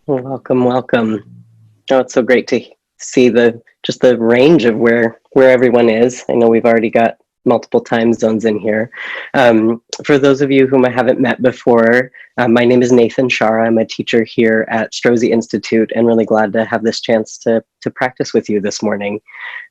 Well, welcome, welcome. Oh, it's so great to see the range of where everyone is. I know we've already got multiple time zones in here. For those of you whom I haven't met before, my name is Nathan Shara. I'm a teacher here at Strozzi Institute, and really glad to have this chance to practice with you this morning.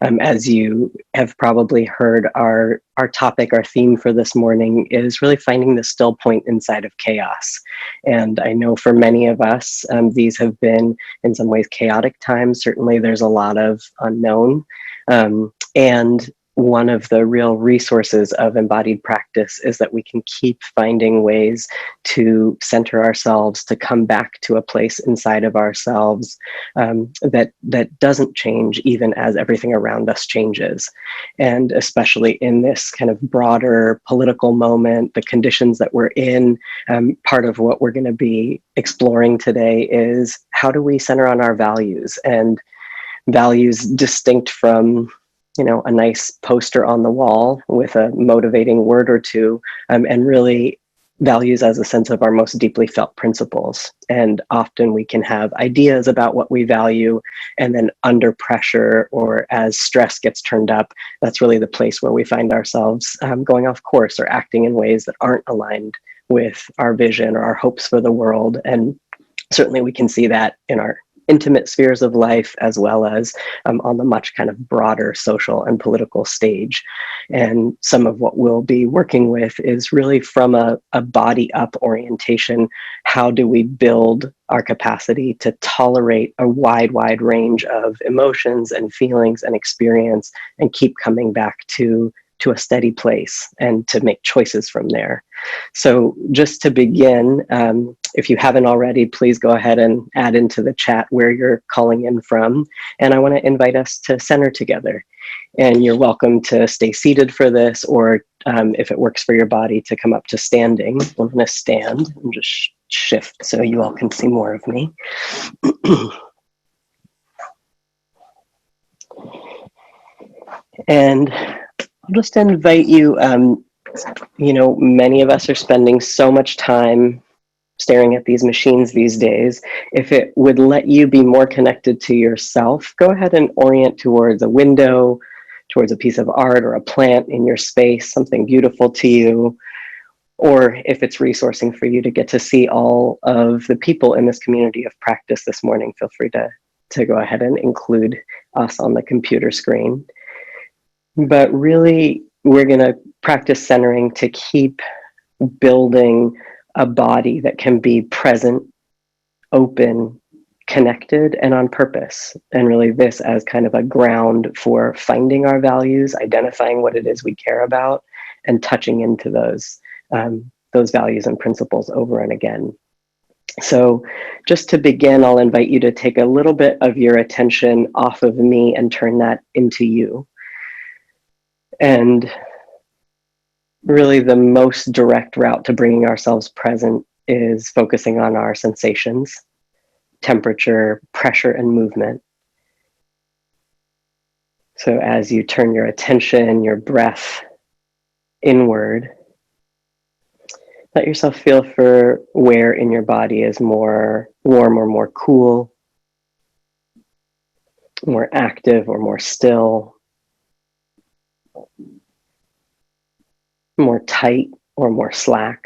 As you have probably heard, our topic, our theme for this morning is really finding the still point inside of chaos. And I know for many of us, these have been in some ways chaotic times. Certainly there's a lot of unknown. And one of the real resources of embodied practice is that we can keep finding ways to center ourselves, to come back to a place inside of ourselves that doesn't change even as everything around us changes. And especially in this kind of broader political moment, the conditions that we're in, part of what we're going to be exploring today is how do we center on our values, and values distinct from a nice poster on the wall with a motivating word or two, and really values as a sense of our most deeply felt principles. And often we can have ideas about what we value, and then under pressure or as stress gets turned up, that's really the place where we find ourselves going off course or acting in ways that aren't aligned with our vision or our hopes for the world. And certainly we can see that in our intimate spheres of life, as well as on the much kind of broader social and political stage. And some of what we'll be working with is really from a body up orientation. How do we build our capacity to tolerate a wide range of emotions and feelings and experience, and keep coming back to a steady place and to make choices from there. So just to begin, if you haven't already, please go ahead and add into the chat where you're calling in from. And I want to invite us to center together. And you're welcome to stay seated for this, or if it works for your body, to come up to standing. I'm going to stand and just shift so you all can see more of me. And I'll just invite you, many of us are spending so much time staring at these machines these days. If it would let you be more connected to yourself, go ahead and orient towards a window, towards a piece of art or a plant in your space, something beautiful to you. Or if it's resourcing for you to get to see all of the people in this community of practice this morning, feel free to go ahead and include us on the computer screen. But really, we're going to practice centering to keep building a body that can be present, open, connected, and on purpose. And really this as kind of a ground for finding our values, identifying what it is we care about, and touching into those values and principles over and again. So just to begin, I'll invite you to take a little bit of your attention off of me and turn that into you. And really the most direct route to bringing ourselves present is focusing on our sensations, temperature, pressure, and movement. So as you turn your attention, your breath inward, let yourself feel for where in your body is more warm or more cool, more active or more still, more tight or more slack.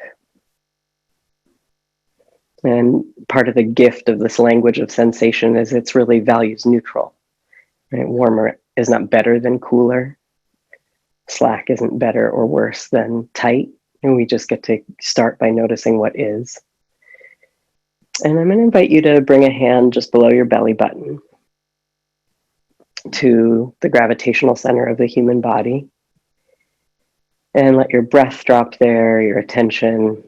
And part of the gift of this language of sensation is it's really values neutral. Right? Warmer is not better than cooler. Slack isn't better or worse than tight. And we just get to start by noticing what is. And I'm going to invite you to bring a hand just below your belly button to the gravitational center of the human body. And let your breath drop there, your attention.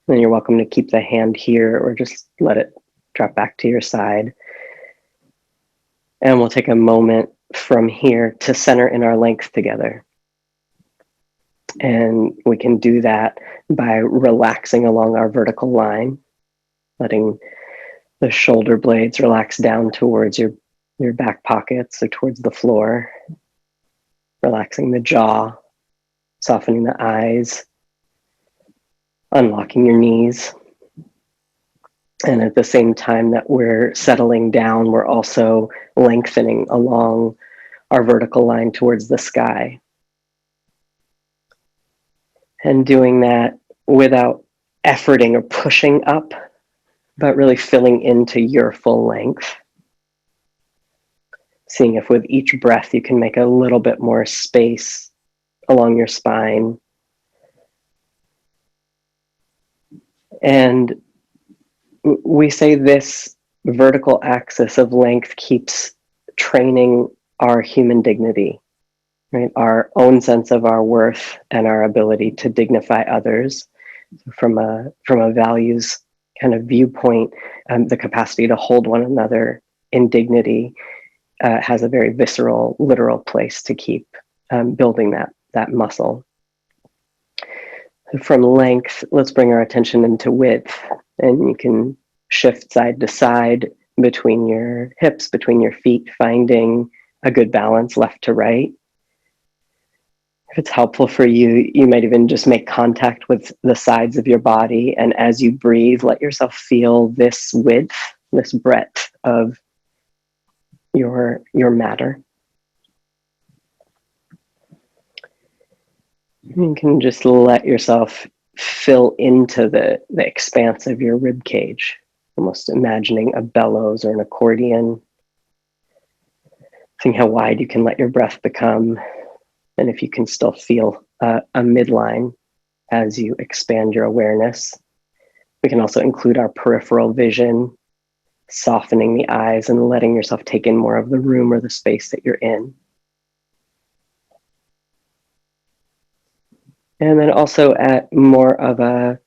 And you're welcome to keep the hand here or just let it drop back to your side. And we'll take a moment from here to center in our length together. And we can do that by relaxing along our vertical line, letting the shoulder blades relax down towards your back pockets or towards the floor. Relaxing the jaw, softening the eyes, unlocking your knees. And at the same time that we're settling down, we're also lengthening along our vertical line towards the sky. And doing that without efforting or pushing up, but really filling into your full length. Seeing if with each breath you can make a little bit more space along your spine. And we say this vertical axis of length keeps training our human dignity, right? Our own sense of our worth and our ability to dignify others from a values kind of viewpoint. The capacity to hold one another in dignity has a very visceral, literal place to keep building that muscle. From length, let's bring our attention into width, and you can shift side to side between your hips, between your feet, finding a good balance left to right. If it's helpful for you, you might even just make contact with the sides of your body, and as you breathe, let yourself feel this width, this breadth of your matter. You can just let yourself fill into the expanse of your rib cage, almost imagining a bellows or an accordion. Seeing how wide you can let your breath become, and if you can still feel a midline as you expand your awareness. We can also include our peripheral vision, softening the eyes and letting yourself take in more of the room or the space that you're in. And then also at more of a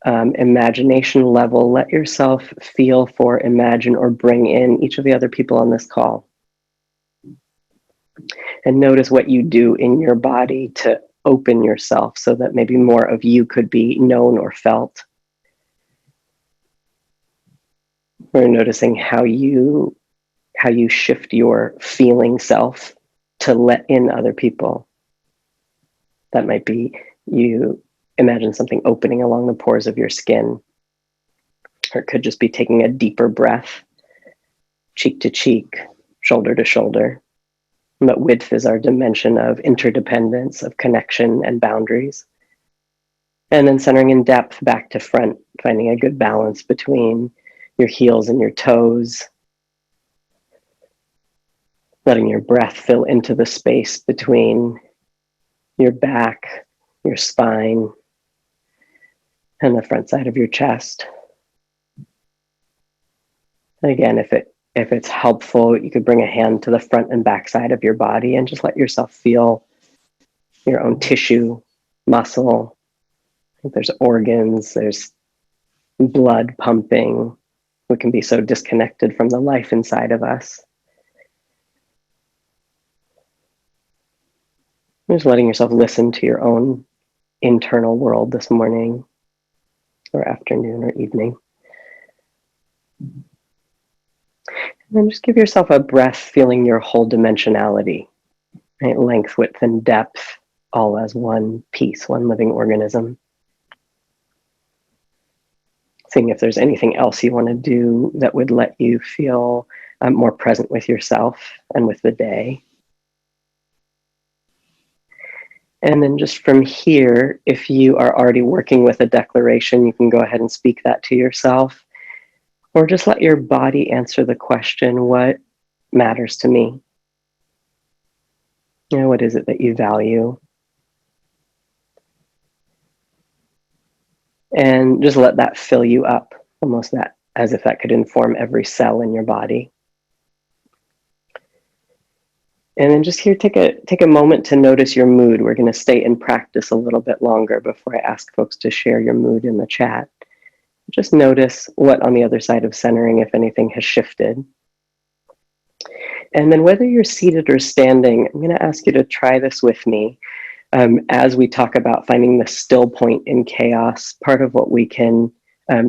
imagination level, let yourself feel for, imagine, or bring in each of the other people on this call. And notice what you do in your body to open yourself so that maybe more of you could be known or felt. We're noticing how you shift your feeling self to let in other people. That might be you imagine something opening along the pores of your skin. Or it could just be taking a deeper breath, cheek to cheek, shoulder to shoulder. But width is our dimension of interdependence, of connection and boundaries. And then centering in depth back to front, finding a good balance between your heels and your toes. Letting your breath fill into the space between your back, your spine, and the front side of your chest. And again, if it's helpful, you could bring a hand to the front and back side of your body and just let yourself feel your own tissue, muscle. There's organs, there's blood pumping. We can be so disconnected from the life inside of us. Just letting yourself listen to your own internal world this morning or afternoon or evening. And then just give yourself a breath, feeling your whole dimensionality, right? Length, width, and depth, all as one piece, one living organism. Seeing if there's anything else you want to do that would let you feel more present with yourself and with the day. And then just from here, if you are already working with a declaration, you can go ahead and speak that to yourself, or just let your body answer the question, what matters to me? What is it that you value? And just let that fill you up, almost that as if that could inform every cell in your body. And then just here, take a moment to notice your mood. We're going to stay in practice a little bit longer before I ask folks to share your mood in the chat. Just notice what on the other side of centering, if anything, has shifted. And then whether you're seated or standing, I'm going to ask you to try this with me. As we talk about finding the still point in chaos, part of what we can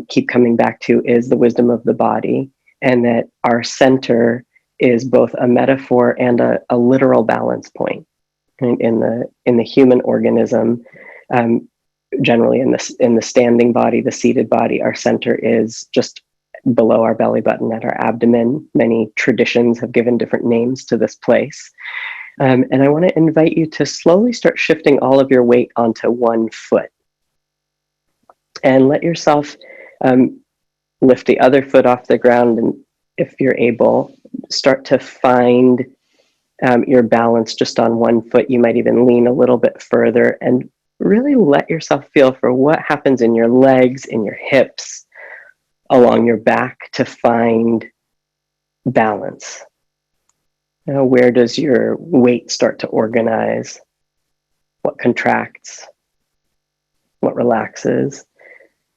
keep coming back to is the wisdom of the body, and that our center is both a metaphor and a literal balance point. In the human organism, generally in the standing body, the seated body, our center is just below our belly button at our abdomen. Many traditions have given different names to this place. And I want to invite you to slowly start shifting all of your weight onto one foot. And let yourself lift the other foot off the ground. And if you're able, start to find your balance just on one foot. You might even lean a little bit further and really let yourself feel for what happens in your legs, in your hips, along your back to find balance. Now, where does your weight start to organize? What contracts? What relaxes?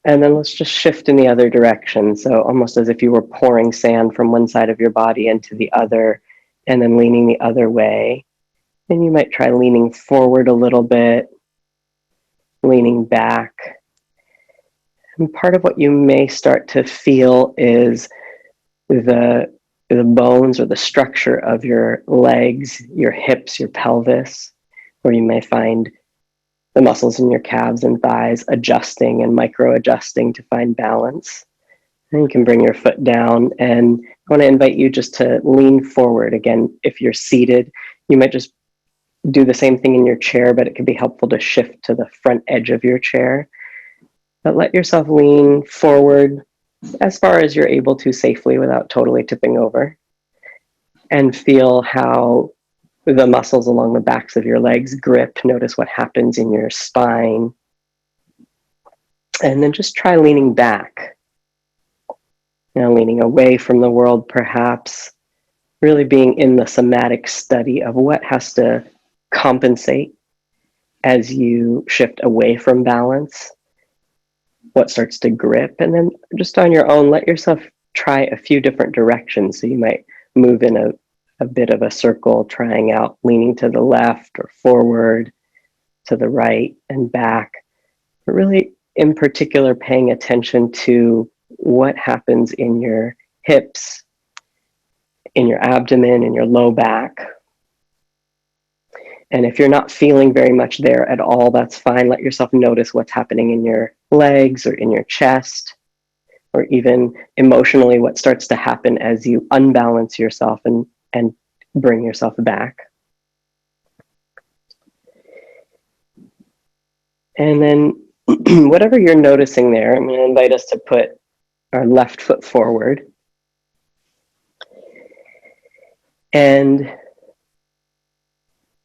And then let's just shift in the other direction. So almost as if you were pouring sand from one side of your body into the other, and then leaning the other way. And you might try leaning forward a little bit, leaning back. And part of what you may start to feel is the bones or the structure of your legs, your hips, your pelvis, where you may find the muscles in your calves and thighs adjusting and micro-adjusting to find balance. And you can bring your foot down, and I want to invite you just to lean forward. Again, if you're seated, you might just do the same thing in your chair, but it could be helpful to shift to the front edge of your chair. But let yourself lean forward as far as you're able to safely without totally tipping over, and feel how the muscles along the backs of your legs grip. Notice what happens in your spine. And then just try leaning back. Now leaning away from the world, perhaps, really being in the somatic study of what has to compensate as you shift away from balance, what starts to grip, and then just on your own, let yourself try a few different directions. So you might move in a bit of a circle, trying out leaning to the left or forward, to the right and back, but really in particular paying attention to what happens in your hips, in your abdomen, in your low back. And if you're not feeling very much there at all, that's fine. Let yourself notice what's happening in your legs or in your chest, or even emotionally what starts to happen as you unbalance yourself and bring yourself back. And then whatever you're noticing there, I'm going to invite us to put our left foot forward. And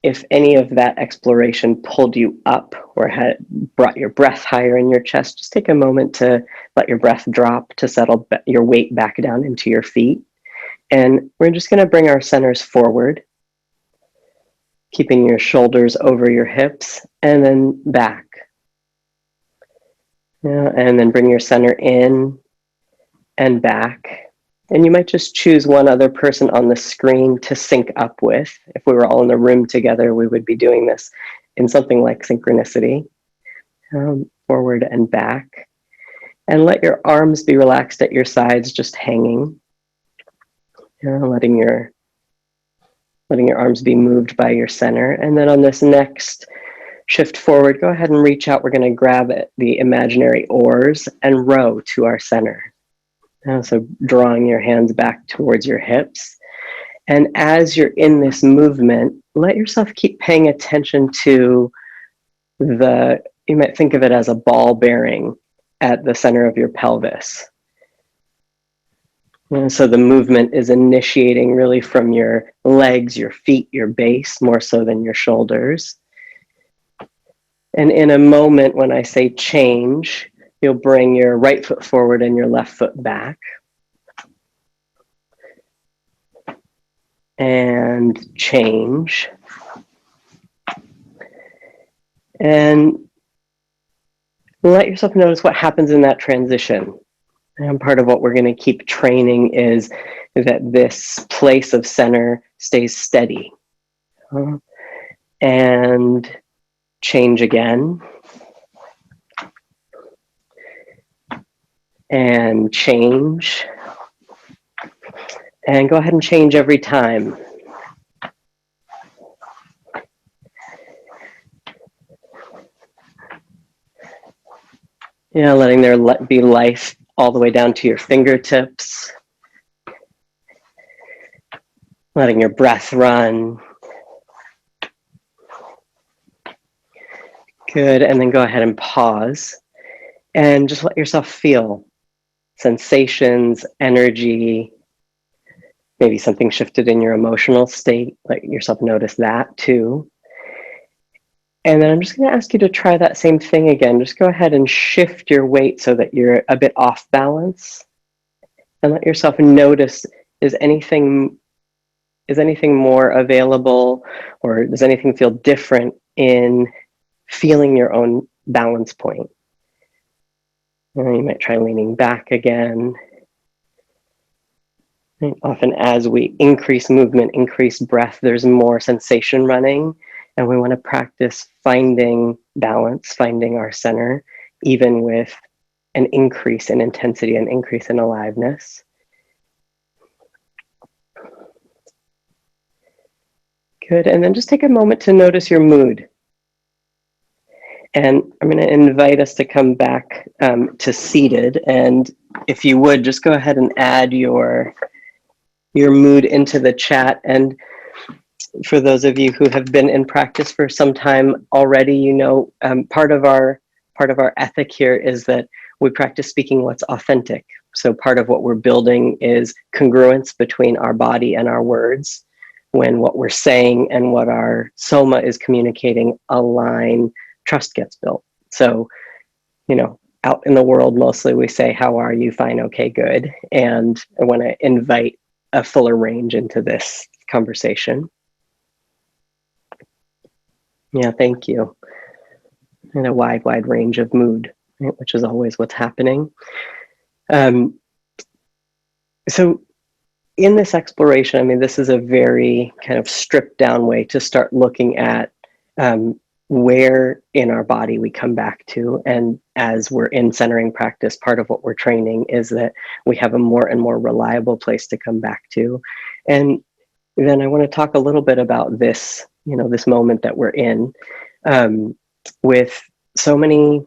if any of that exploration pulled you up or had brought your breath higher in your chest, just take a moment to let your breath drop, to settle your weight back down into your feet. And we're just going to bring our centers forward, keeping your shoulders over your hips, and then back. Yeah, and then bring your center in and back. And you might just choose one other person on the screen to sync up with. If we were all in the room together, we would be doing this in something like synchronicity. Forward and back. And let your arms be relaxed at your sides, just hanging. Letting your arms be moved by your center. And then on this next shift forward, go ahead and reach out. We're going to grab the imaginary oars and row to our center. So drawing your hands back towards your hips. And as you're in this movement, let yourself keep paying attention to you might think of it as a ball bearing at the center of your pelvis. And so the movement is initiating really from your legs, your feet, your base, more so than your shoulders. And in a moment, when I say change, you'll bring your right foot forward and your left foot back. And change. And let yourself notice what happens in that transition. And part of what we're going to keep training is that this place of center stays steady. And change again. And change. And go ahead and change every time. Yeah, letting there be life all the way down to your fingertips. Letting your breath run. Good, and then go ahead and pause. And just let yourself feel sensations, energy, maybe something shifted in your emotional state. Let yourself notice that too. And then I'm just going to ask you to try that same thing again. Just go ahead and shift your weight so that you're a bit off balance. And let yourself notice, is anything more available, or does anything feel different in feeling your own balance point? And you might try leaning back again. And often as we increase movement, increase breath, there's more sensation running. And we want to practice finding balance, finding our center, even with an increase in intensity, an increase in aliveness. Good. And then just take a moment to notice your mood. And I'm going to invite us to come back to seated. And if you would, just go ahead and add your mood into the chat. And for those of you who have been in practice for some time already, you know, part of our ethic here is that we practice speaking what's authentic. So part of what we're building is congruence between our body and our words. When what we're saying and what our soma is communicating align, trust gets built. So, you know, out in the world, mostly we say, how are you? Fine, okay, good. And I want to invite a fuller range into this conversation. Yeah, thank you. And a wide range of mood, right, which is always what's happening. So in this exploration, I mean, this is a very kind of stripped down way to start looking at where in our body we come back to. And as we're in centering practice, part of what we're training is that we have a more and more reliable place to come back to. And then I want to talk a little bit about this, you know, this moment that we're in, with so many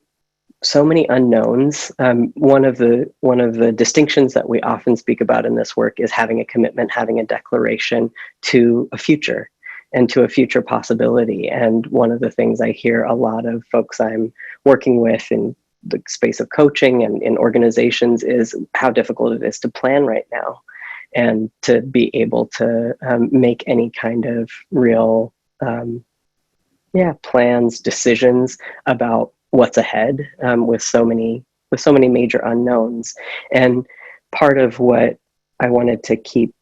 unknowns. One of the distinctions that we often speak about in this work is having a commitment, having a declaration to a future and to a future possibility. And one of the things I hear a lot of folks I'm working with in the space of coaching and in organizations is how difficult it is to plan right now and to be able to make any kind of real plans, decisions about what's ahead, with so many major unknowns. And part of what I wanted to keep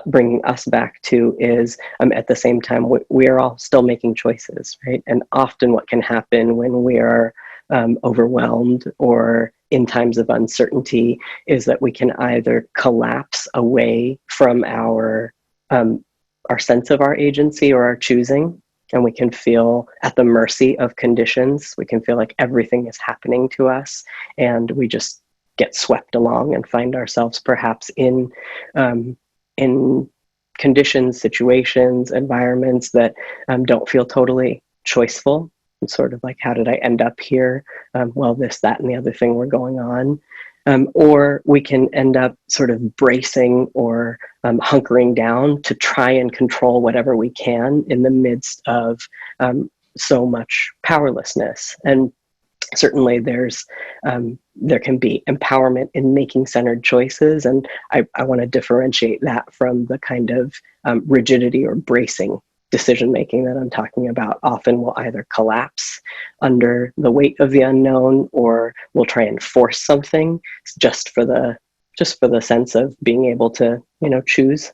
bringing us back to is, at the same time, we are all still making choices, right? And often what can happen when we are overwhelmed or in times of uncertainty is that we can either collapse away from our sense of our agency or our choosing, and we can feel at the mercy of conditions. We can feel like everything is happening to us, and we just get swept along and find ourselves perhaps in conditions, situations, environments that don't feel totally choiceful. It's sort of like, how did I end up here? Well, this, that, and the other thing were going on. Or we can end up sort of bracing or hunkering down to try and control whatever we can in the midst of so much powerlessness. And certainly there can be empowerment in making centered choices. And I want to differentiate that from the kind of rigidity or bracing decision making that I'm talking about. Often will either collapse under the weight of the unknown, or we'll try and force something just for the sense of being able to, you know, choose.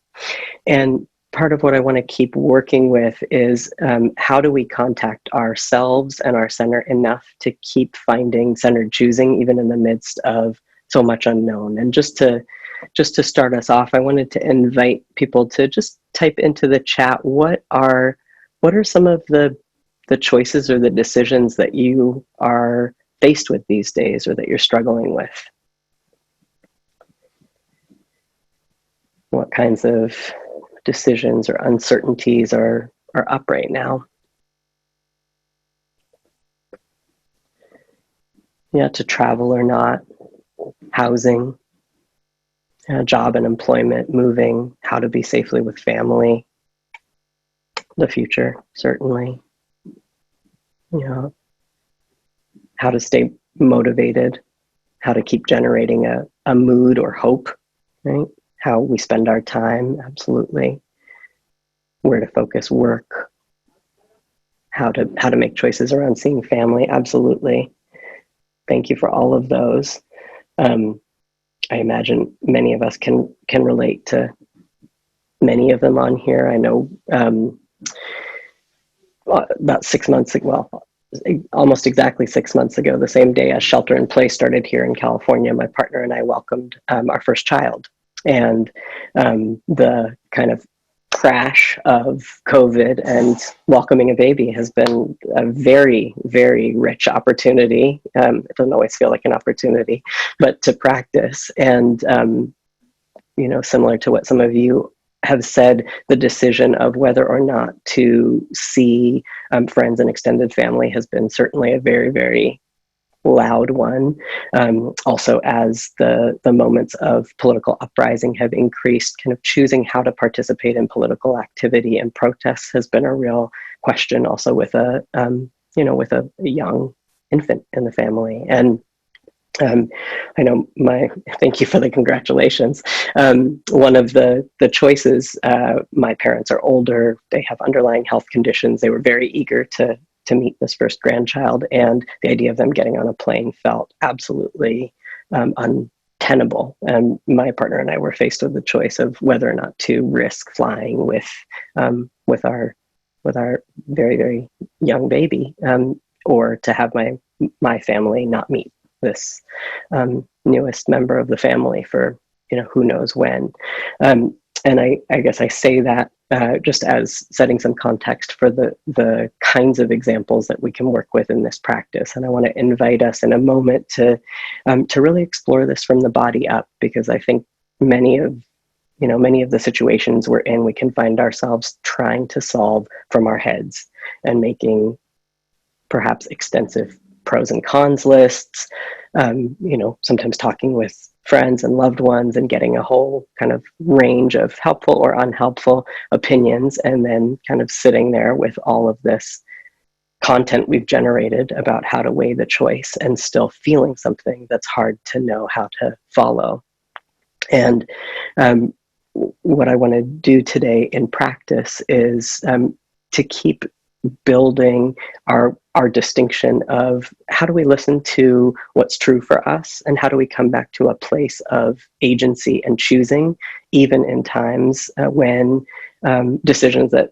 And part of what I want to keep working with is how do we contact ourselves and our center enough to keep finding centered choosing even in the midst of so much unknown. And just to start us off, I wanted to invite people to just type into the chat, what are some of the choices or the decisions that you are faced with these days, or that you're struggling with? What kinds of decisions or uncertainties are up right now? Yeah, to travel or not, housing, job and employment, moving, how to be safely with family, the future, certainly, you know, how to stay motivated, how to keep generating a mood or hope, right? How we spend our time, absolutely. Where to focus work, how to make choices around seeing family, absolutely. Thank you for all of those. I imagine many of us can relate to many of them on here. I know about 6 months ago, well, almost exactly 6 months ago, the same day as shelter in place started here in California, my partner and I welcomed our first child. And the kind of crash of COVID and welcoming a baby has been a very, very rich opportunity. It doesn't always feel like an opportunity, but to practice. And, similar to what some of you have said, the decision of whether or not to see friends and extended family has been certainly a very, very loud one. Also, as the moments of political uprising have increased, kind of choosing how to participate in political activity and protests has been a real question. Also, with with a young infant in the family. And I know thank you for the congratulations. One of the choices, my parents are older, they have underlying health conditions. They were very eager to meet this first grandchild, and the idea of them getting on a plane felt absolutely untenable. And my partner and I were faced with the choice of whether or not to risk flying with our very, very young baby, or to have my family not meet this newest member of the family for who knows when. And I guess I say that just as setting some context for the kinds of examples that we can work with in this practice. And I want to invite us in a moment to really explore this from the body up, because I think many of the situations we're in, we can find ourselves trying to solve from our heads and making perhaps extensive pros and cons lists, sometimes talking with friends and loved ones and getting a whole kind of range of helpful or unhelpful opinions, and then kind of sitting there with all of this content we've generated about how to weigh the choice and still feeling something that's hard to know how to follow. And what I want to do today in practice is to keep building our distinction of how do we listen to what's true for us, and how do we come back to a place of agency and choosing, even in times when decisions that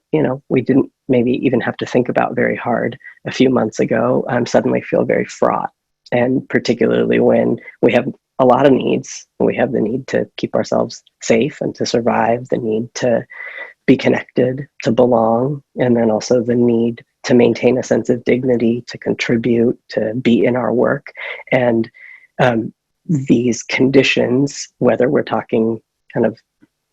we didn't maybe even have to think about very hard a few months ago suddenly feel very fraught. And particularly when we have a lot of needs, we have the need to keep ourselves safe and to survive, the need to be connected, to belong, and then also the need to maintain a sense of dignity, to contribute, to be in our work. And these conditions, whether we're talking kind of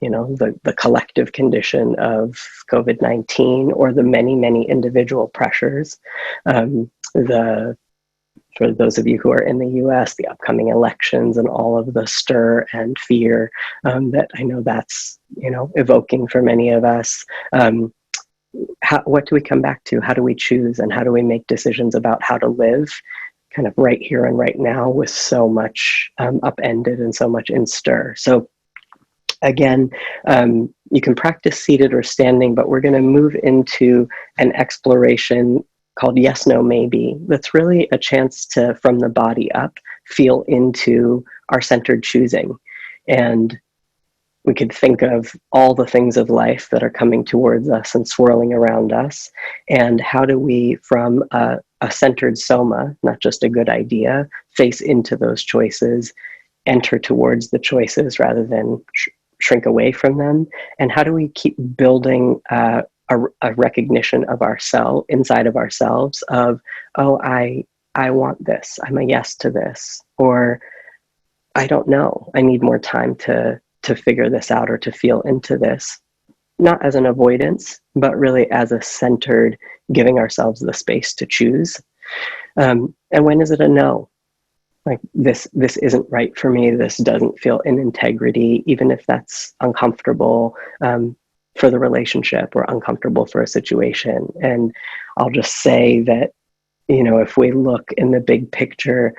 the collective condition of COVID-19 or the many, many individual pressures, for those of you who are in the US, the upcoming elections and all of the stir and fear that I know that's evoking for many of us. What do we come back to? How do we choose, and how do we make decisions about how to live kind of right here and right now with so much upended and so much in stir? So again, you can practice seated or standing, but we're going to move into an exploration called Yes, No, Maybe. That's really a chance to, from the body up, feel into our centered choosing. And we could think of all the things of life that are coming towards us and swirling around us. And how do we, from a centered soma, not just a good idea, face into those choices, enter towards the choices rather than shrink away from them? And how do we keep building a recognition of ourselves, inside of ourselves, of, oh, I want this, I'm a yes to this, or I don't know, I need more time to figure this out or to feel into this, not as an avoidance, but really as a centered, giving ourselves the space to choose. And when is it a no? like this isn't right for me, this doesn't feel in integrity, even if that's uncomfortable for the relationship or uncomfortable for a situation. And I'll just say that, if we look in the big picture,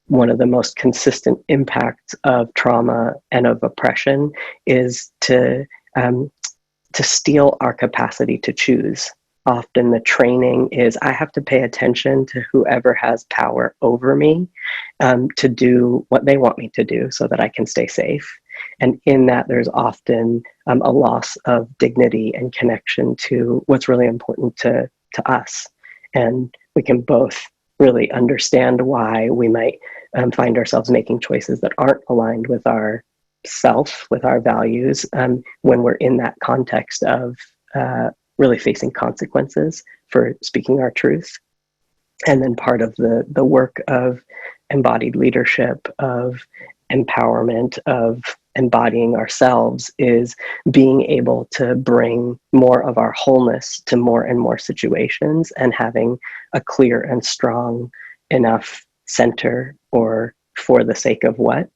one of the most consistent impacts of trauma and of oppression is to steal our capacity to choose. Often the training is, I have to pay attention to whoever has power over me, to do what they want me to do so that I can stay safe. And in that, there's often a loss of dignity and connection to what's really important to us. And we can both really understand why we might find ourselves making choices that aren't aligned with our self, with our values, when we're in that context of really facing consequences for speaking our truth. And then part of the work of embodied leadership, of empowerment, of embodying ourselves is being able to bring more of our wholeness to more and more situations, and having a clear and strong enough center, or for the sake of what,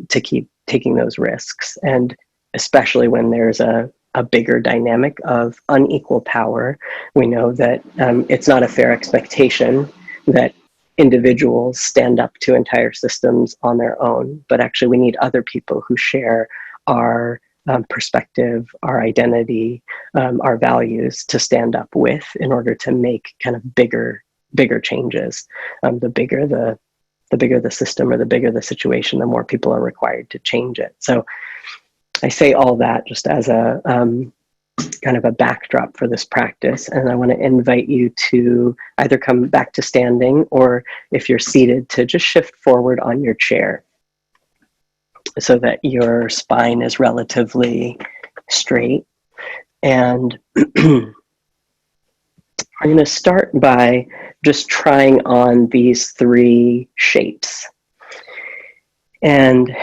to keep taking those risks. And especially when there's a bigger dynamic of unequal power, we know that it's not a fair expectation that individuals stand up to entire systems on their own, but actually we need other people who share our perspective, our identity, our values to stand up with, in order to make kind of bigger changes. The bigger the system, or the bigger the situation, the more people are required to change it. So I say all that just as a kind of a backdrop for this practice. And I want to invite you to either come back to standing, or if you're seated, to just shift forward on your chair so that your spine is relatively straight. And I'm going to start by just trying on these 3 shapes. And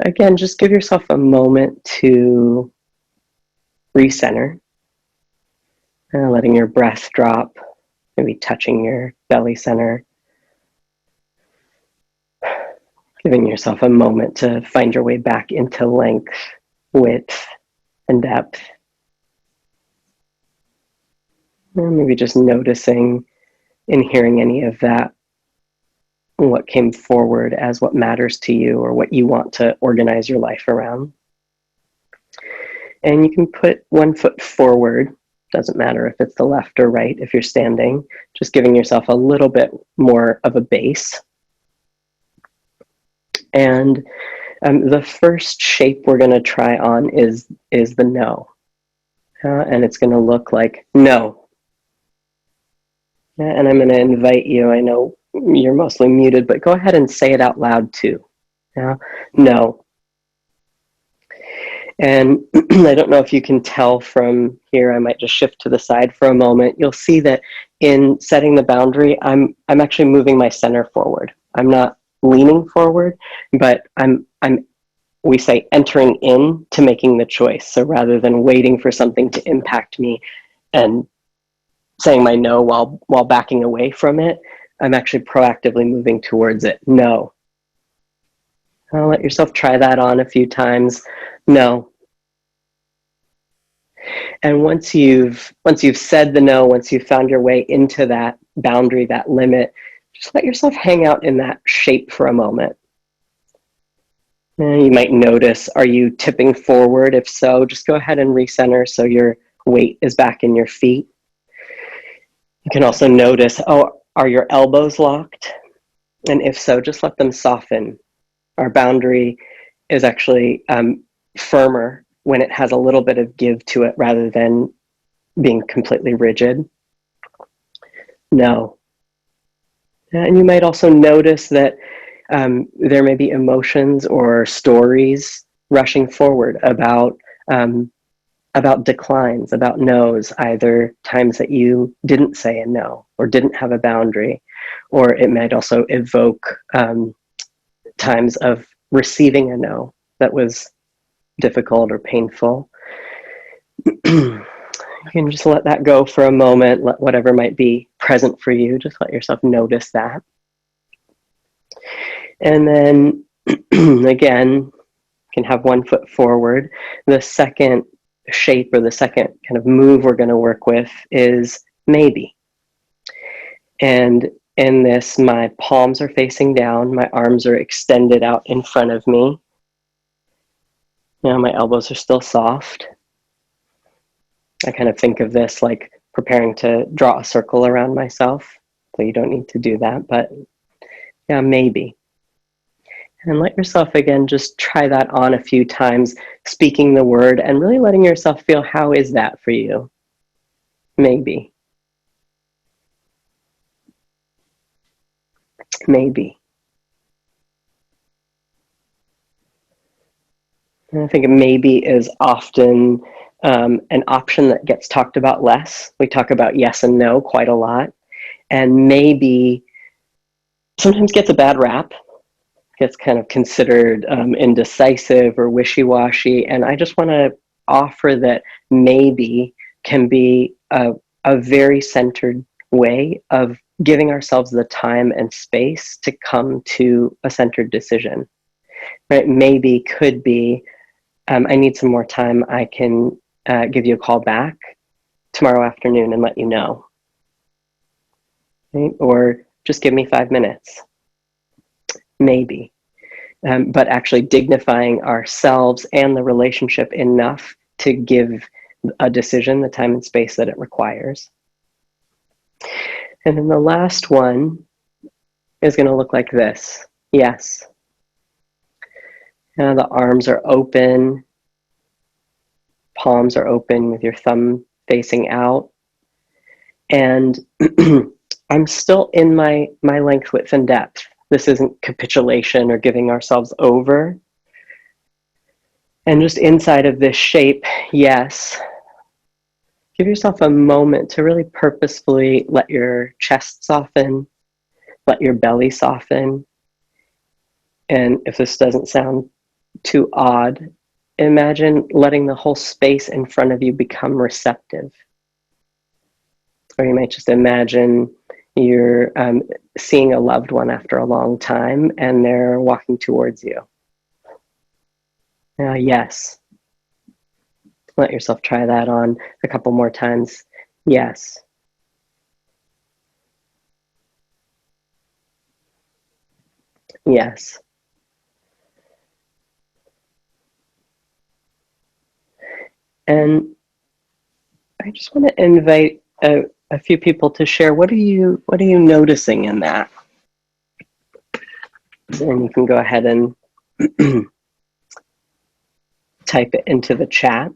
again, just give yourself a moment to recenter, letting your breath drop, maybe touching your belly center, giving yourself a moment to find your way back into length, width, and depth. Or maybe just noticing and hearing any of that, what came forward as what matters to you, or what you want to organize your life around. And you can put one foot forward, doesn't matter if it's the left or right if you're standing, just giving yourself a little bit more of a base. And the first shape we're going to try on is the no. And it's going to look like no. And I'm going to invite you, I know you're mostly muted, but go ahead and say it out loud too. No. And I don't know if you can tell from here, I might just shift to the side for a moment. You'll see that in setting the boundary, I'm actually moving my center forward. I'm not leaning forward, but we say entering in to making the choice. So rather than waiting for something to impact me and saying my no while backing away from it, I'm actually proactively moving towards it. No. I'll let yourself try that on a few times. No. And once you've said the no, once you've found your way into that boundary, that limit, just let yourself hang out in that shape for a moment. And you might notice, are you tipping forward? If so, just go ahead and recenter so your weight is back in your feet. You can also notice, are your elbows locked? And if so, just let them soften. Our boundary is actually firmer when it has a little bit of give to it rather than being completely rigid. No. And you might also notice that there may be emotions or stories rushing forward about declines, about no's, either times that you didn't say a no or didn't have a boundary, or it might also evoke times of receiving a no that was difficult or painful. You can just let that go for a moment, let whatever might be present for you, just let yourself notice that. And then again, you can have one foot forward. The second shape or the second kind of move we're going to work with is maybe. And in this, my palms are facing down, my arms are extended out in front of me. Now my elbows are still soft. I kind of think of this like preparing to draw a circle around myself. So you don't need to do that, but yeah, maybe. And let yourself again, just try that on a few times, speaking the word and really letting yourself feel, how is that for you? Maybe. Maybe. And I think maybe is often an option that gets talked about less. We talk about yes and no quite a lot. And maybe sometimes gets a bad rap, gets kind of considered indecisive or wishy-washy. And I just want to offer that maybe can be a very centered way of giving ourselves the time and space to come to a centered decision. Right? Maybe could be, I need some more time. I can give you a call back tomorrow afternoon and let you know. Right? Or just give me 5 minutes. Maybe. But actually dignifying ourselves and the relationship enough to give a decision the time and space that it requires. And then the last one is going to look like this. Yes. Now the arms are open, palms are open with your thumb facing out. And I'm still in my length, width, and depth. This isn't capitulation or giving ourselves over. And just inside of this shape, yes, give yourself a moment to really purposefully let your chest soften, let your belly soften. And if this doesn't sound too odd, imagine letting the whole space in front of you become receptive. Or you might just imagine you're seeing a loved one after a long time and they're walking towards you. Yes. Let yourself try that on a couple more times. Yes. Yes. And I just want to invite a few people to share. What are you noticing in that? And you can go ahead and type it into the chat.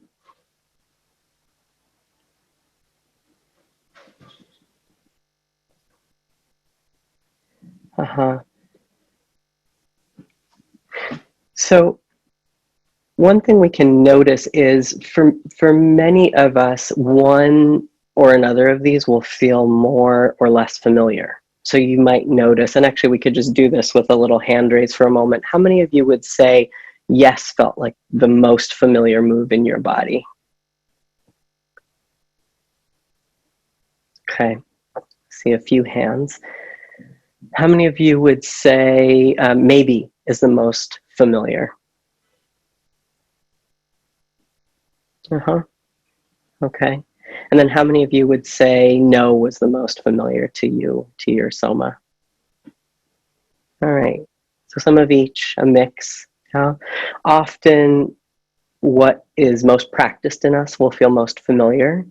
So one thing we can notice is for many of us, one or another of these will feel more or less familiar. So you might notice, and actually we could just do this with a little hand raise for a moment. How many of you would say yes felt like the most familiar move in your body? Okay, see a few hands. How many of you would say maybe is the most familiar? Okay. And then how many of you would say no was the most familiar to you, to your soma? All right. So some of each, a mix. Yeah. Often what is most practiced in us will feel most familiar.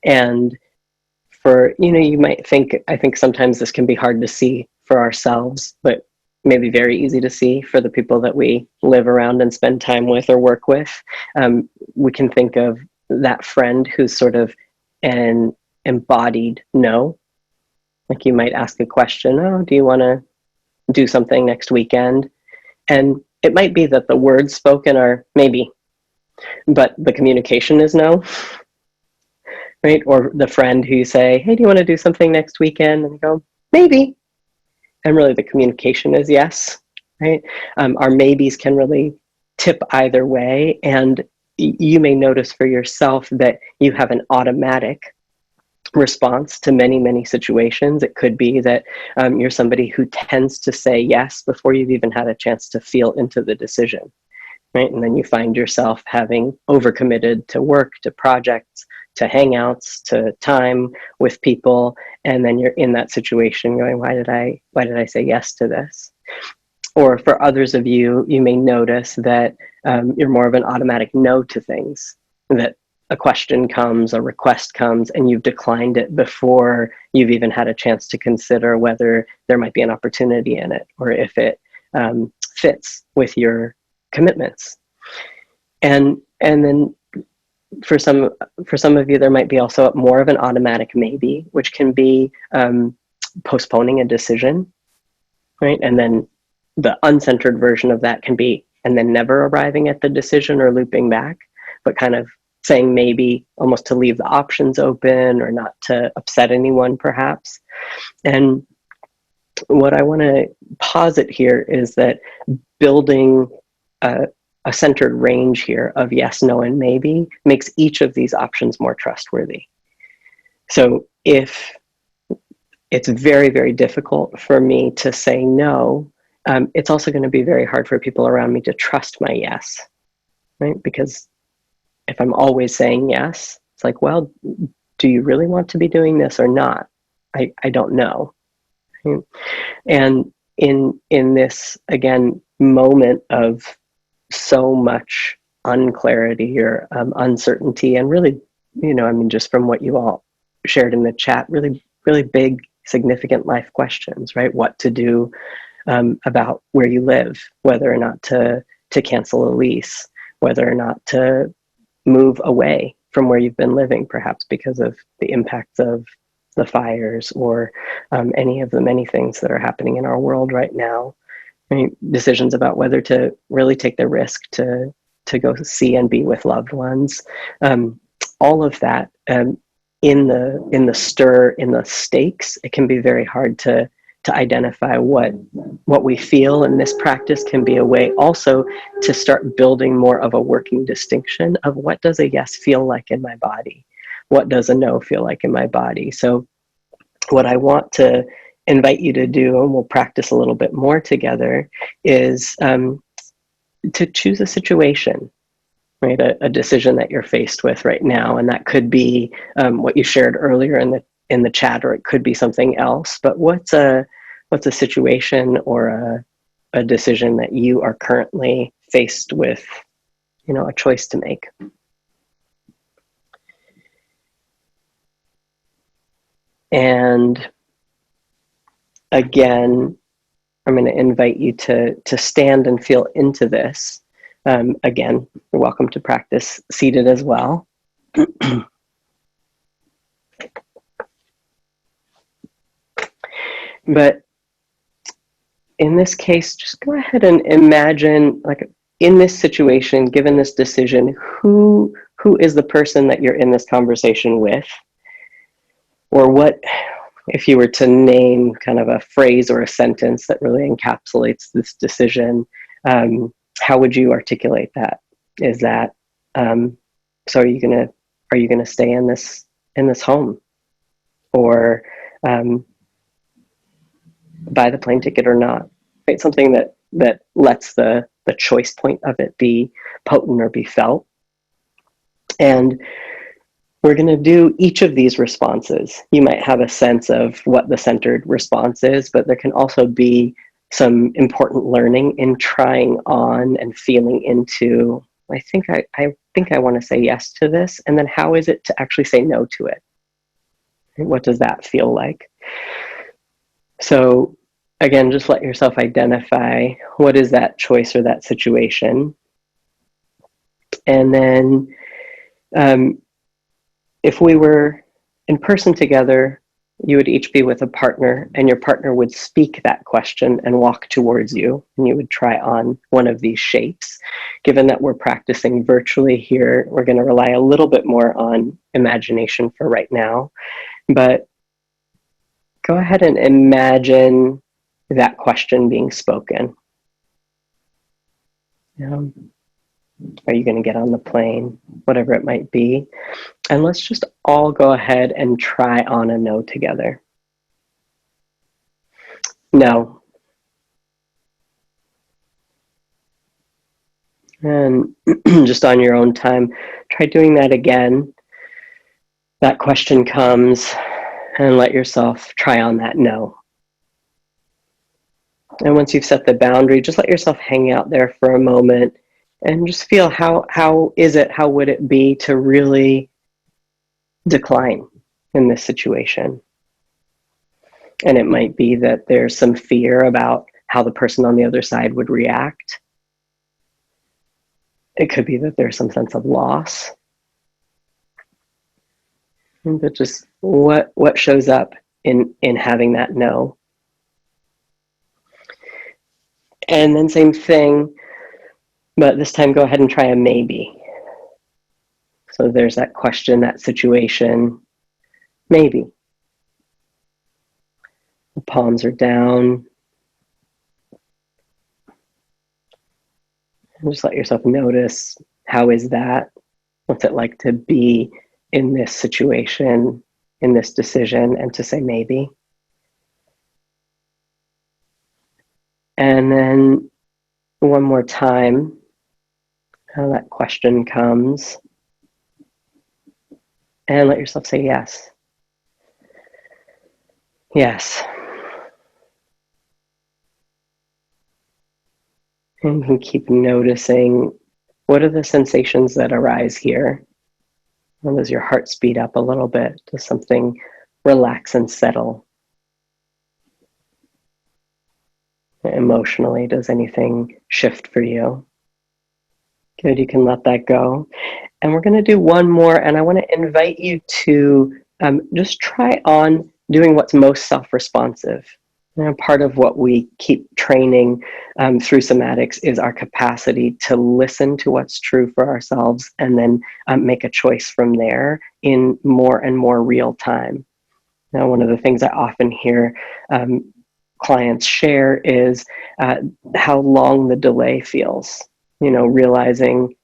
And for, you might think, I think sometimes this can be hard to see for ourselves, but maybe very easy to see for the people that we live around and spend time with or work with. We can think of that friend who's sort of an embodied no. Like you might ask a question, oh, do you want to do something next weekend? And it might be that the words spoken are maybe, but the communication is no. Right? Or the friend who you say, hey, do you want to do something next weekend? And they go, maybe. And really the communication is yes, right? Our maybes can really tip either way. And you may notice for yourself that you have an automatic response to many, many situations. It could be that you're somebody who tends to say yes before you've even had a chance to feel into the decision, right? And then you find yourself having overcommitted to work, to projects, to hangouts, to time with people, and then you're in that situation going, why did I say yes to this? Or for others of you, you may notice that you're more of an automatic no to things, that a question comes, a request comes, and you've declined it before you've even had a chance to consider whether there might be an opportunity in it or if it fits with your commitments. And then for some of you, there might be also more of an automatic maybe, which can be postponing a decision, right? And then the uncentered version of that can be, and then never arriving at the decision or looping back, but kind of saying maybe almost to leave the options open or not to upset anyone, perhaps. And what I want to posit here is that building a centered range here of yes, no, and maybe makes each of these options more trustworthy. So if it's very, very difficult for me to say no, it's also going to be very hard for people around me to trust my yes, right? Because if I'm always saying yes, it's like, well, do you really want to be doing this or not? I don't know. Right? And in this, again, moment of so much unclarity or uncertainty, and really, just from what you all shared in the chat, really, really big, significant life questions, right? What to do about where you live, whether or not to cancel a lease, whether or not to move away from where you've been living, perhaps because of the impacts of the fires or any of the many things that are happening in our world right now. I mean, decisions about whether to really take the risk to go see and be with loved ones. All of that in the stir, in the stakes, it can be very hard to identify what we feel, and this practice can be a way also to start building more of a working distinction of what does a yes feel like in my body, what does a no feel like in my body. So what I want to invite you to do, and we'll practice a little bit more together, is to choose a situation, right? A decision that you're faced with right now, and that could be what you shared earlier in the chat, or it could be something else. But what's a situation or a decision that you are currently faced with, a choice to make? And again, I'm going to invite you to stand and feel into this. Again, you're welcome to practice seated as well. But in this case, just go ahead and imagine, like, in this situation, given this decision, who is the person that you're in this conversation with? Or what, if you were to name kind of a phrase or a sentence that really encapsulates this decision, how would you articulate that? Is that, so are you gonna stay in this home, or buy the plane ticket or not? Right? Something that lets the choice point of it be potent or be felt. And we're going to do each of these responses. You might have a sense of what the centered response is, but there can also be some important learning in trying on and feeling into, I think I want to say yes to this, and then how is it to actually say no to it? What does that feel like? So again, just let yourself identify what is that choice or that situation. And then if we were in person together, you would each be with a partner, and your partner would speak that question and walk towards you, and you would try on one of these shapes. Given that we're practicing virtually here, we're going to rely a little bit more on imagination for right now, but go ahead and imagine that question being spoken. Are you going to get on the plane? Whatever it might be. And let's just all go ahead and try on a no together. No. And just on your own time, try doing that again. That question comes, and let yourself try on that no. And once you've set the boundary, just let yourself hang out there for a moment and just feel how would it be to really decline in this situation? And it might be that there's some fear about how the person on the other side would react. It could be that there's some sense of loss. But just what shows up in having that no. And then same thing, but this time go ahead and try a maybe. So there's that question, that situation, maybe. The palms are down. And just let yourself notice, how is that? What's it like to be in this situation, in this decision, and to say maybe? And then one more time, how that question comes. And let yourself say yes. Yes. And you can keep noticing, what are the sensations that arise here? Well, does your heart speed up a little bit? Does something relax and settle? Emotionally, does anything shift for you? Good, you can let that go. And we're going to do one more, and I want to invite you to just try on doing what's most self-responsive. Part of what we keep training through somatics is our capacity to listen to what's true for ourselves and then make a choice from there in more and more real time. Now, one of the things I often hear clients share is how long the delay feels. Realizing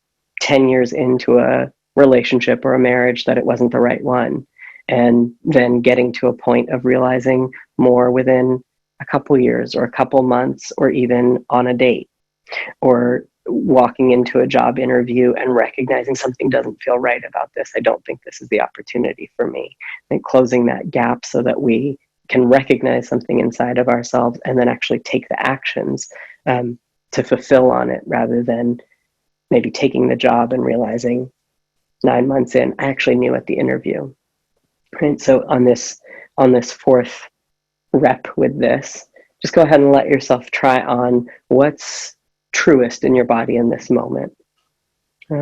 10 years into a relationship or a marriage that it wasn't the right one, and then getting to a point of realizing more within a couple years or a couple months, or even on a date, or walking into a job interview and recognizing something doesn't feel right about this. I don't think this is the opportunity for me. And closing that gap so that we can recognize something inside of ourselves and then actually take the actions to fulfill on it, rather than maybe taking the job and realizing 9 months in, I actually knew at the interview. Right? So on this fourth rep with this, just go ahead and let yourself try on what's truest in your body in this moment.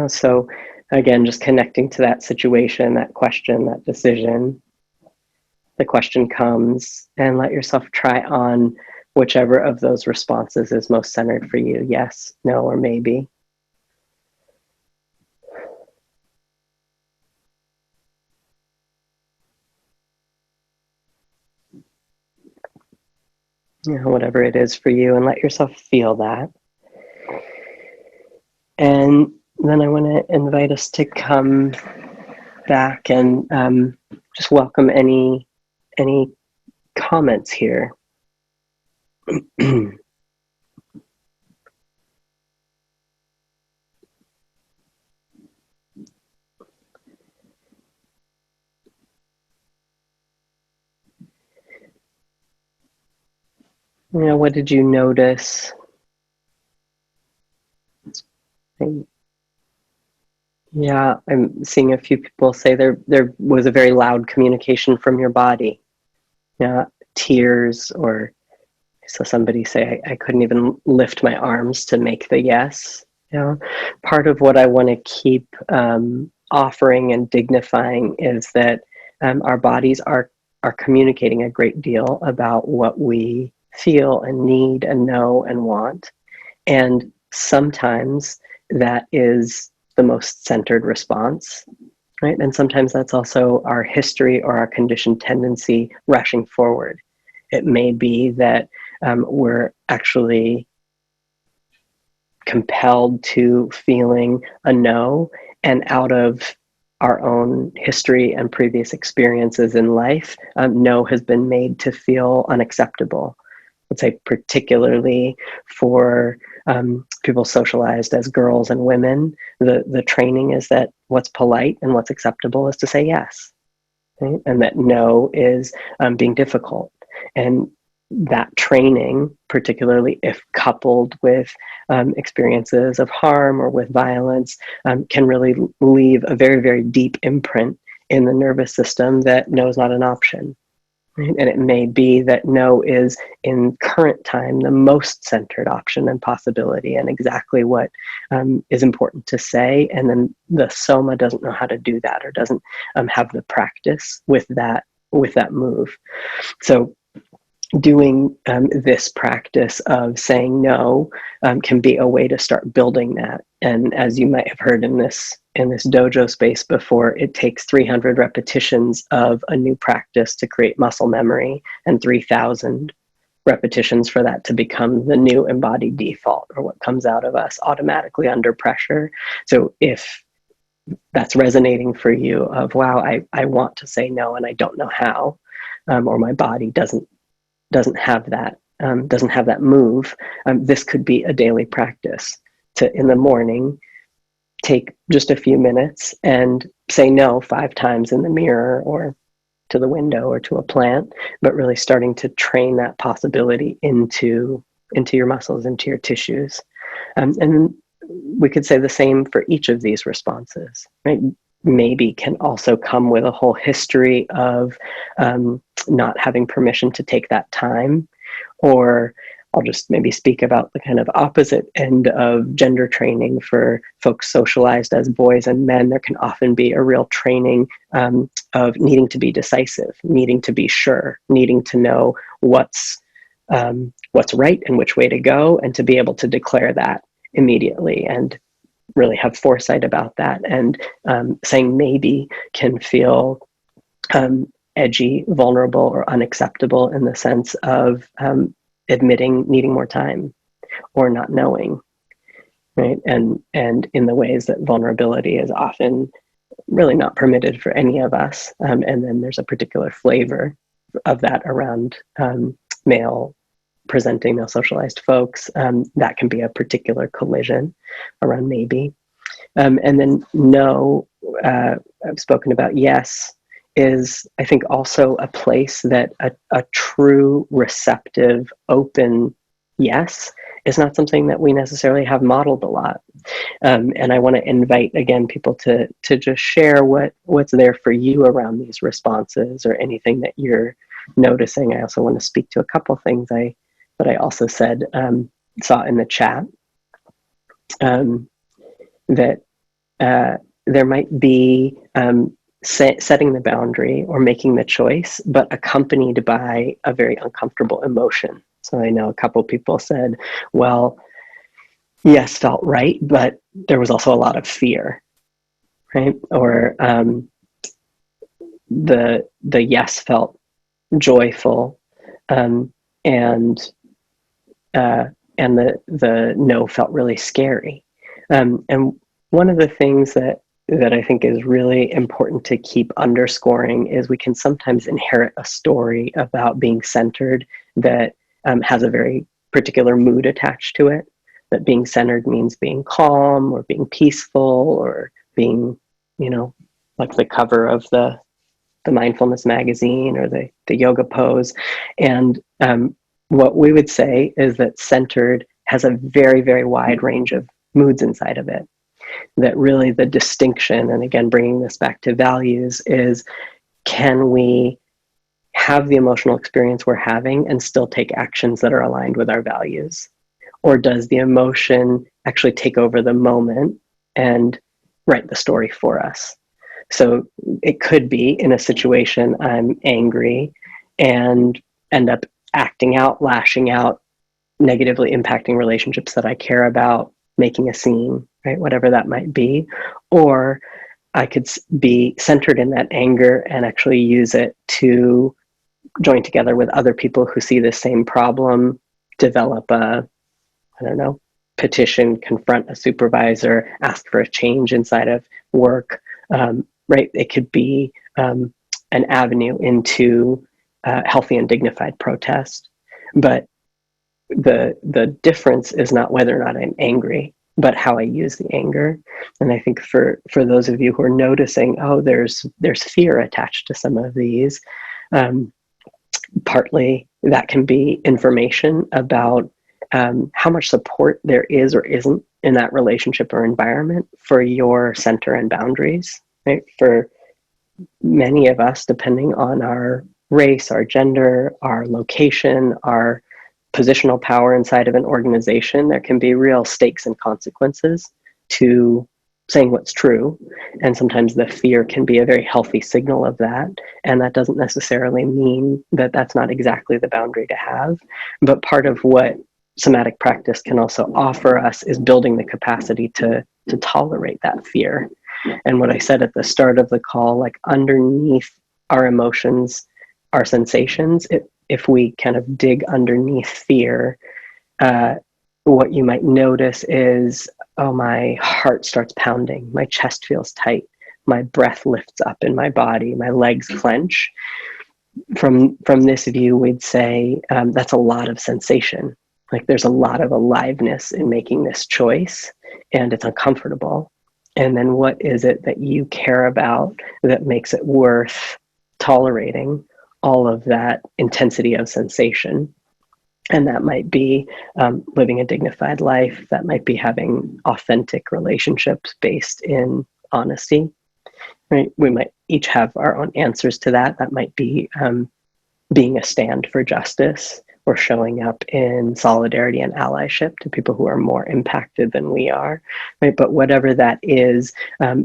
So again, just connecting to that situation, that question, that decision. The question comes, and let yourself try on whichever of those responses is most centered for you. Yes, no, or maybe. Whatever it is for you, and let yourself feel that. And then I want to invite us to come back and just welcome any comments here. What did you notice? Yeah, I'm seeing a few people say there was a very loud communication from your body. Yeah, tears, or so somebody say, I couldn't even lift my arms to make the yes. Part of what I want to keep offering and dignifying is that our bodies are communicating a great deal about what we feel and need and know and want. And sometimes that is the most centered response, right? And sometimes that's also our history or our conditioned tendency rushing forward. It may be that we're actually compelled to feeling a no, and out of our own history and previous experiences in life, no has been made to feel unacceptable. I'd say particularly for people socialized as girls and women, the training is that what's polite and what's acceptable is to say yes, right? And that no is being difficult. And that training, particularly if coupled with experiences of harm or with violence, can really leave a very, very deep imprint in the nervous system that no is not an option. Right? And it may be that no is, in current time, the most centered option and possibility, and exactly what is important to say. And then the soma doesn't know how to do that, or doesn't have the practice with that move. So doing this practice of saying no can be a way to start building that. And as you might have heard in this dojo space before, it takes 300 repetitions of a new practice to create muscle memory, and 3,000 repetitions for that to become the new embodied default, or what comes out of us automatically under pressure. So if that's resonating for you of, wow, I want to say no and I don't know how, or my body doesn't have that move, this could be a daily practice to, in the morning, take just a few minutes and say no 5 times in the mirror, or to the window, or to a plant, but really starting to train that possibility into your muscles, into your tissues. And we could say the same for each of these responses, right? Maybe can also come with a whole history of not having permission to take that time. Or I'll just maybe speak about the kind of opposite end of gender training for folks socialized as boys and men. There can often be a real training of needing to be decisive, needing to be sure, needing to know what's right and which way to go, and to be able to declare that immediately and really have foresight about that. And saying maybe can feel edgy, vulnerable, or unacceptable in the sense of admitting needing more time or not knowing, right? And in the ways that vulnerability is often really not permitted for any of us. And then there's a particular flavor of that around male socialized folks. That can be a particular collision around maybe. And then no, I've spoken about yes, is, I think, also a place that a true, receptive, open yes is not something that we necessarily have modeled a lot. And I want to invite, again, people to just share what's there for you around these responses, or anything that you're noticing. I also want to speak to a couple things that I also saw in the chat, that there might be setting the boundary or making the choice, but accompanied by a very uncomfortable emotion. So I know a couple people said, well, yes felt right, but there was also a lot of fear, right? Or the yes felt joyful, and the no felt really scary. And one of the things that I think is really important to keep underscoring is we can sometimes inherit a story about being centered that has a very particular mood attached to it. That being centered means being calm, or being peaceful, or being, like the cover of the mindfulness magazine, or the yoga pose. And what we would say is that centered has a very, very wide range of moods inside of it. That really the distinction, and again, bringing this back to values, is, can we have the emotional experience we're having and still take actions that are aligned with our values? Or does the emotion actually take over the moment and write the story for us? So it could be, in a situation, I'm angry and end up acting out, lashing out, negatively impacting relationships that I care about, making a scene, right? Whatever that might be. Or I could be centered in that anger and actually use it to join together with other people who see the same problem, develop a petition, confront a supervisor, ask for a change inside of work, right? It could be an avenue into healthy and dignified protest. But the difference is not whether or not I'm angry, but how I use the anger. And I think for those of you who are noticing, oh, there's fear attached to some of these, partly that can be information about how much support there is or isn't in that relationship or environment for your center and boundaries, right? For many of us, depending on our race, our gender, our location, our positional power inside of an organization, there can be real stakes and consequences to saying what's true. And sometimes the fear can be a very healthy signal of that. And that doesn't necessarily mean that that's not exactly the boundary to have. But part of what somatic practice can also offer us is building the capacity to tolerate that fear. And what I said at the start of the call, like underneath our emotions, our sensations, if we kind of dig underneath fear, what you might notice is, oh, my heart starts pounding, my chest feels tight, my breath lifts up in my body, my legs clench. From this view, we'd say that's a lot of sensation. Like there's a lot of aliveness in making this choice, and it's uncomfortable. And then what is it that you care about that makes it worth tolerating all of that intensity of sensation? And that might be living a dignified life. That might be having authentic relationships based in honesty. Right? We might each have our own answers to that. That might be being a stand for justice, or showing up in solidarity and allyship to people who are more impacted than we are, right? But whatever that is,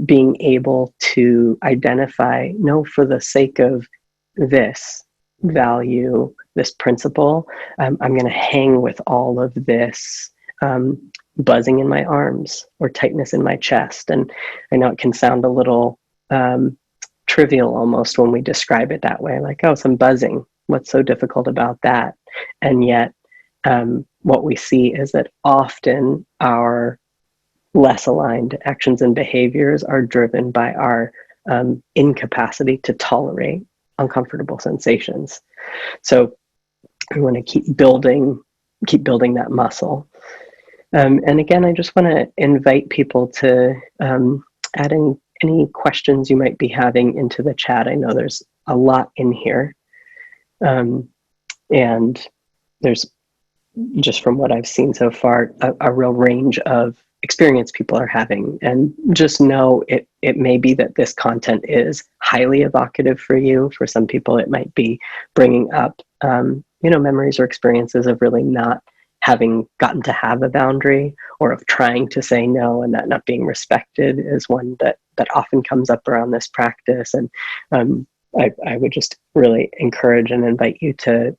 being able to identify, no, for the sake of this value, this principle, I'm going to hang with all of this buzzing in my arms or tightness in my chest. And I know it can sound a little trivial almost when we describe it that way, like, oh, some buzzing. What's so difficult about that? And yet, what we see is that often our less aligned actions and behaviors are driven by our incapacity to tolerate uncomfortable sensations. So we want to keep building that muscle. And again, I just want to invite people to add in any questions you might be having into the chat. I know there's a lot in here. And there's, just from what I've seen so far, a real range of experience people are having. And just know it may be that this content is highly evocative for you. For some people, it might be bringing up, memories or experiences of really not having gotten to have a boundary, or of trying to say no and that not being respected is one that often comes up around this practice. And I would just really encourage and invite you to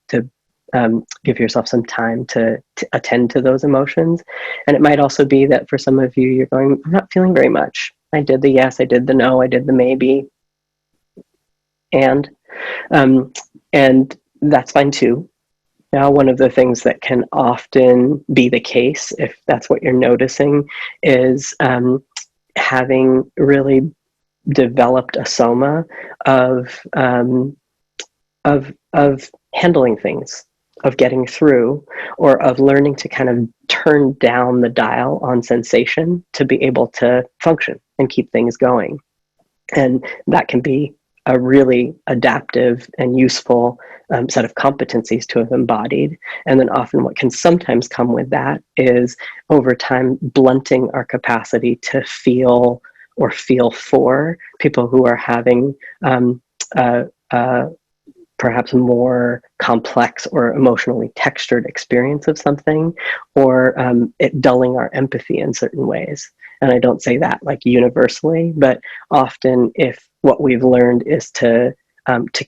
give yourself some time to attend to those emotions. And it might also be that for some of you, you're going, I'm not feeling very much. I did the yes, I did the no, I did the maybe. And that's fine too. Now, one of the things that can often be the case, if that's what you're noticing, is having really developed a soma of handling things, of getting through, or of learning to kind of turn down the dial on sensation to be able to function and keep things going. And that can be a really adaptive and useful set of competencies to have embodied. And then often what can sometimes come with that is, over time, blunting our capacity to feel or feel for people who are having perhaps more complex or emotionally textured experience of something, or it dulling our empathy in certain ways. And I don't say that like universally, but often if what we've learned is to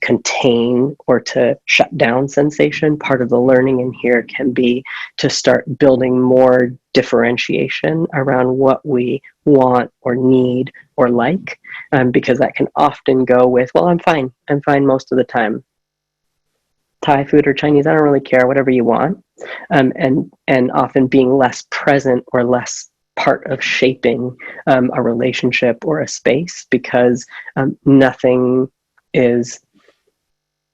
contain or to shut down sensation, part of the learning in here can be to start building more differentiation around what we want or need or like, because that can often go with, well, I'm fine most of the time. Thai food or Chinese, I don't really care, whatever you want. And often being less present or less part of shaping a relationship or a space, because nothing is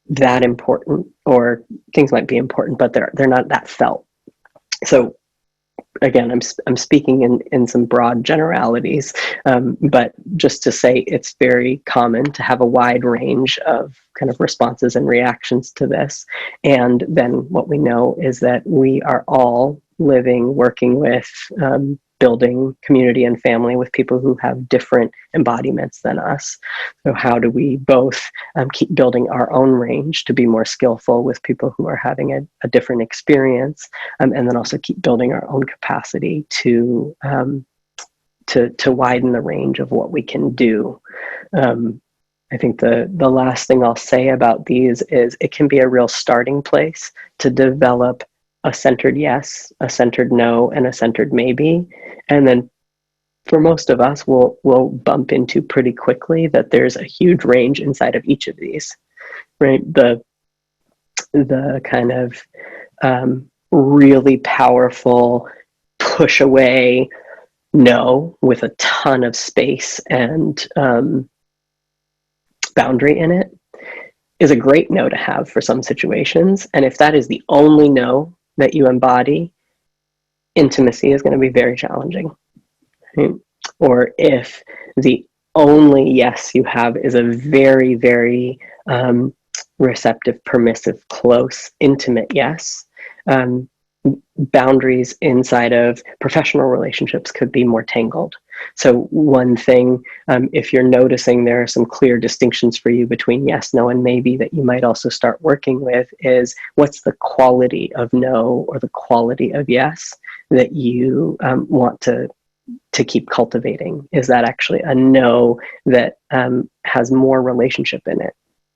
that important, or things might be important, but they're not that felt. So again, I'm speaking in some broad generalities, but just to say it's very common to have a wide range of kind of responses and reactions to this. And then what we know is that we are all living, working with, building community and family with people who have different embodiments than us. So how do we both keep building our own range to be more skillful with people who are having a different experience, and then also keep building our own capacity to widen the range of what we can do. I think the last thing I'll say about these is it can be a real starting place to develop a centered yes, a centered no, and a centered maybe. And then for most of us, we'll bump into pretty quickly that there's a huge range inside of each of these, right? The kind of really powerful push away no with a ton of space and boundary in it is a great no to have for some situations. And if that is the only no that you embody, intimacy is going to be very challenging. Right? Or if the only yes you have is a very, very receptive, permissive, close, intimate yes, boundaries inside of professional relationships could be more tangled. So one thing, if you're noticing there are some clear distinctions for you between yes, no, and maybe that you might also start working with is what's the quality of no or the quality of yes that you want to keep cultivating? Is that actually a no that has more relationship in it?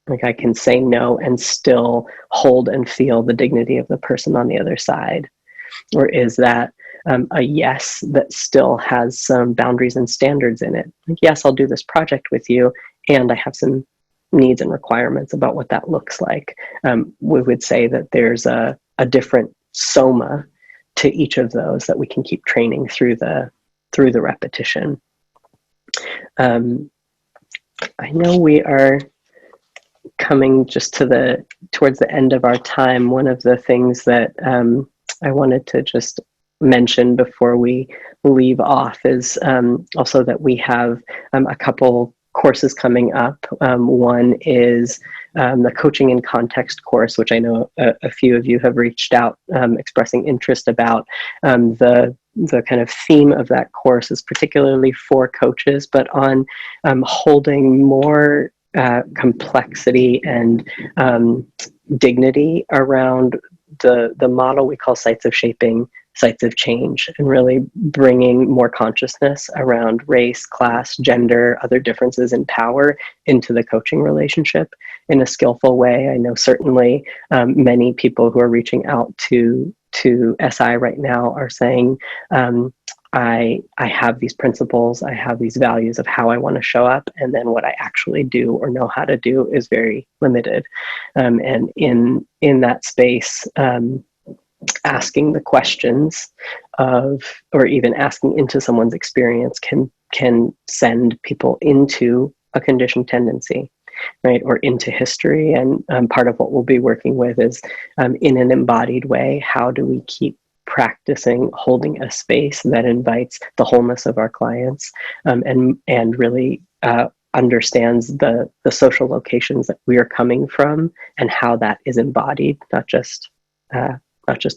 Like I can say no and still hold and feel the dignity of the person on the other side? Or is that a yes that still has some boundaries and standards in it? Like, yes, I'll do this project with you, and I have some needs and requirements about what that looks like. We would say that there's a different soma to each of those that we can keep training through the repetition. I know we are coming just towards the end of our time. One of the things that I wanted to just mention before we leave off is also that we have a couple courses coming up. One is the Coaching in Context course, which I know a few of you have reached out expressing interest about. The kind of theme of that course is particularly for coaches, but on holding more complexity and dignity around the model we call sites of shaping, sites of change, and really bringing more consciousness around race, class, gender, other differences in power into the coaching relationship in a skillful way. I know certainly many people who are reaching out to SI right now are saying, I have these principles, I have these values of how I want to show up, and then what I actually do or know how to do is very limited. And in that space, asking the questions of, or even asking into someone's experience can send people into a conditioned tendency, right, or into history. And part of what we'll be working with is in an embodied way, how do we keep practicing holding a space that invites the wholeness of our clients, and really understands the social locations that we are coming from and how that is embodied, not just a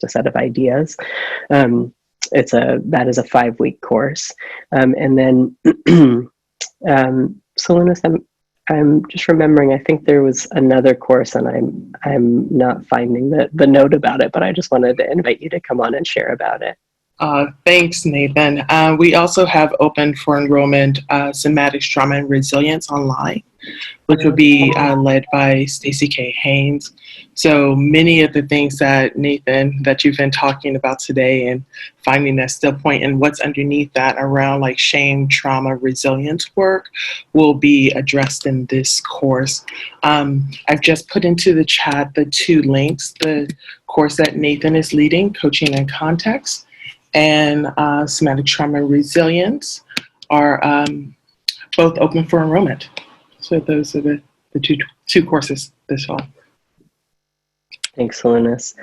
set of ideas. That is a 5-week course, and then Salinas, I'm just remembering, I think there was another course and I'm not finding the note about it, but I just wanted to invite you to come on and share about it. Thanks, Nathan. We also have open for enrollment Somatics, Trauma, and Resilience online, which will be led by Stacey K. Haynes. So many of the things that, Nathan, that you've been talking about today and finding that still point and what's underneath that around like shame, trauma, resilience work will be addressed in this course. I've just put into the chat the 2 links, the course that Nathan is leading, Coaching in Context, and Somatic Trauma and Resilience are both open for enrollment. So those are the two courses this fall. Thanks, Salinas.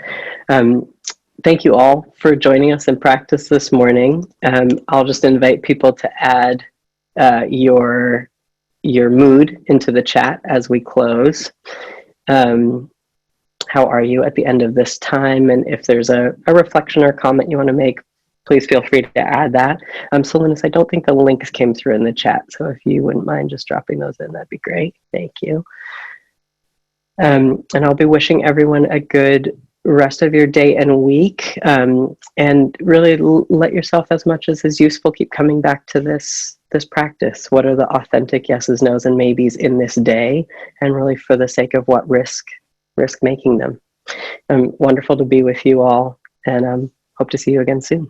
Thank you all for joining us in practice this morning. I'll just invite people to add your mood into the chat as we close. How are you at the end of this time? And if there's a reflection or comment you want to make, please feel free to add that. Salinas, I don't think the links came through in the chat, so if you wouldn't mind just dropping those in, that'd be great. Thank you. And I'll be wishing everyone a good rest of your day and week, and really let yourself, as much as is useful, keep coming back to this practice. What are the authentic yeses, nos, and maybes in this day, and really for the sake of what risk making them. Wonderful to be with you all, and hope to see you again soon.